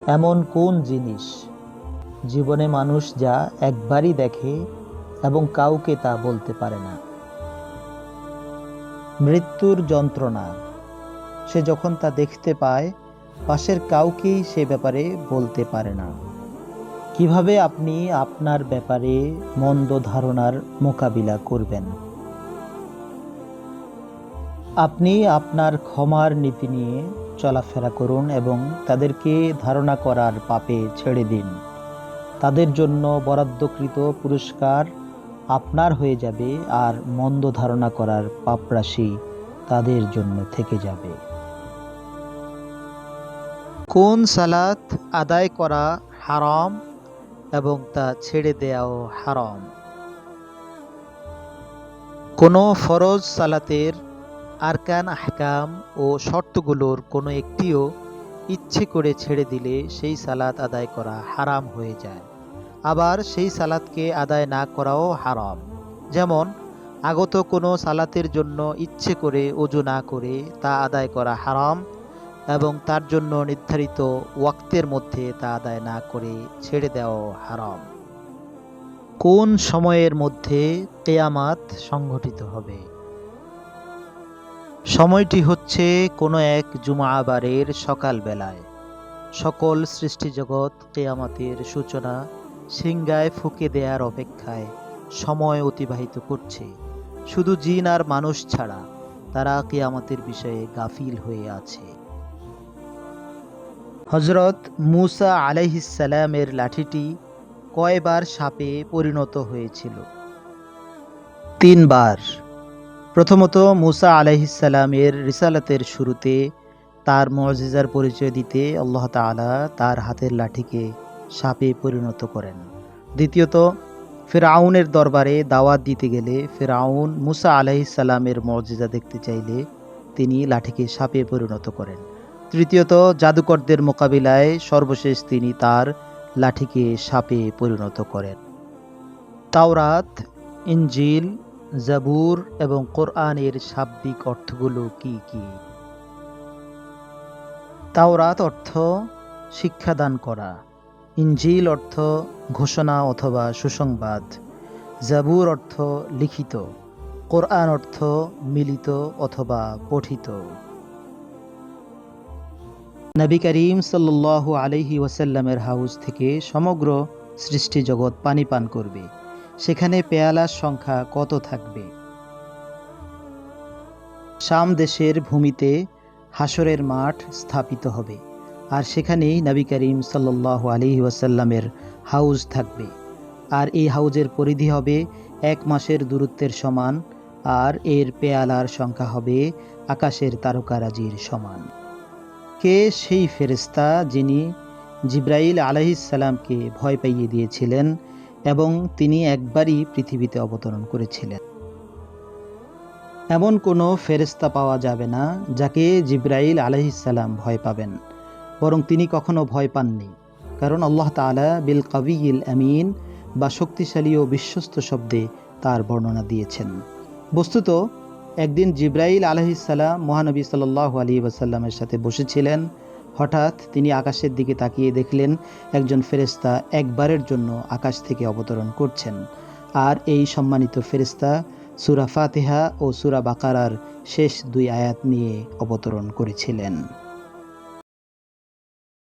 এমন কোন জিনিস জীবনে মানুষ যা একবারই দেখে এবং কাউকে তা বলতে পারে না? মৃত্যুর যন্ত্রণা। সে যখন তা দেখতে পায়, পাশের কাউকেই সে ব্যাপারে বলতে পারে না। কিভাবে আপনি আপনার ব্যাপারে মন্দ ধারণার মোকাবিলা করবেন? আপনি আপনার ক্ষমার নীতি নিয়ে চলাফেরা করুন এবং তাদেরকে ধারণা করার পাপে ছেড়ে দিন। তাদের জন্য বরাদ্দকৃত পুরস্কার আপনার হয়ে যাবে, আর মন্দ ধারণা করার পাপরাশি তাদের জন্য থেকে যাবে। কোন সালাত আদায় করা হারাম এবং তা ছেড়ে দেওয়াও হারাম? কোনো ফরজ সালাতের আরকান আহকাম ও শর্তগুলোর কোনো একটিও ইচ্ছে করে ছেড়ে দিলে সেই সালাত আদায় করা হারাম হয়ে যায়। আবার সেই সালাতকে আদায় না করাও হারাম। যেমন আগত কোনো সালাতের জন্য ইচ্ছে করে ওযু না করে তা আদায় করা হারাম, এবং তার জন্য নির্ধারিত ওয়াক্তের মধ্যে তা আদায় না করে ছেড়ে দেওয়াও হারাম। কোন সময়ের মধ্যে কিয়ামত সংঘটিত হবে? সময়টি হচ্ছে কোনো এক জুমআবারের সকালবেলায়। সকল সৃষ্টিজগৎ কিয়ামতের সূচনা সিংগায় ফুঁকে দেয়ার অপেক্ষায় সময় অতিবাহিত করছে। শুধু জিন আর মানুষ ছাড়া তারা কিয়ামতের বিষয়ে গাফিল হয়ে আছে। হযরত মূসা আলাইহিস সালামের লাঠিটি কয়বার সাপে পরিণত হয়েছিল? 3 বার। প্রথমত, মূসা আলাইহিস সালামের রিসালাতের শুরুতে তার মুআজিজার পরিচয় দিতে আল্লাহ তাআলা তার হাতের লাঠিকে সাপে পরিণত করেন। দ্বিতীয়ত, ফিরআউনের দরবারে দাওয়াত দিতে গেলে ফিরআউন মূসা আলাইহিস সালামের মুআজিজা দেখতে চাইলে তিনি লাঠিকে সাপে পরিণত করেন। তৃতীয়ত, জাদুকরদের মোকাবিলায় সর্বশেষ তিনি তার লাঠিকে সাপে পরিণত করেন। তাওরাত, ইনজিল, জাবুর এবং কোরআনের শাব্দিক অর্থগুলো কি কি? তাওরাত অর্থ শিক্ষাদান করা, ইনজিল অর্থ ঘোষণা অথবা সুসংবাদ, জাবুর অর্থ লিখিত, কোরআন অর্থ মিলিত অথবা পঠিত। নবী করিম সাল্লাল্লাহু আলাইহি ওয়াসাল্লামের হাউজ থেকে সমগ্র সৃষ্টি জগৎ পানি পান করবে। সেখানে পেয়ালার সংখ্যা কত থাকবে? শাম দেশের ভূমিতে হাসরের মাঠ স্থাপিত হবে, আর সেখানেই নবী করিম সাল্লাল্লাহু আলাইহি ওয়াসাল্লামের হাউজ থাকবে। আর এই হাউজের পরিধি হবে 1 মাসের দূরত্বের সমান, আর এর পেয়ালার সংখ্যা হবে আকাশের তারকারাজির সমান। কে সেই ফেরেশতা যিনি জিবরাইল আলাইহিস সালামকে ভয় পাইয়ে দিয়েছিলেন এবং তিনি একবারই পৃথিবীতে অবতরণ করেছিলেন? এমন কোনো ফেরেশতা পাওয়া যাবে না যাকে জিবরাইল আলাইহিস সালাম ভয় পাবেন, বরং তিনি কখনো ভয় পাননি, কারণ আল্লাহ তাআলা বিল কাবিয়িল আমিন বা শক্তিশালী ও বিশ্বস্ত শব্দে তার বর্ণনা দিয়েছেন। বস্তুত একদিন জিবরাইল আলাইহিস সালাম মহানবী সাল্লাল্লাহু আলাইহি ওয়াসাল্লামের সাথে বসেছিলেন। হঠাৎ তিনি আকাশের দিকে তাকিয়ে দেখলেন একজন ফেরেশতা একবারের জন্য আকাশ থেকে অবতরণ করছেন, আর এই সম্মানিত ফেরেশতা সূরা ফাতিহা ও সূরা বাকারার শেষ 2 আয়াত নিয়ে অবতরণ করেছিলেন।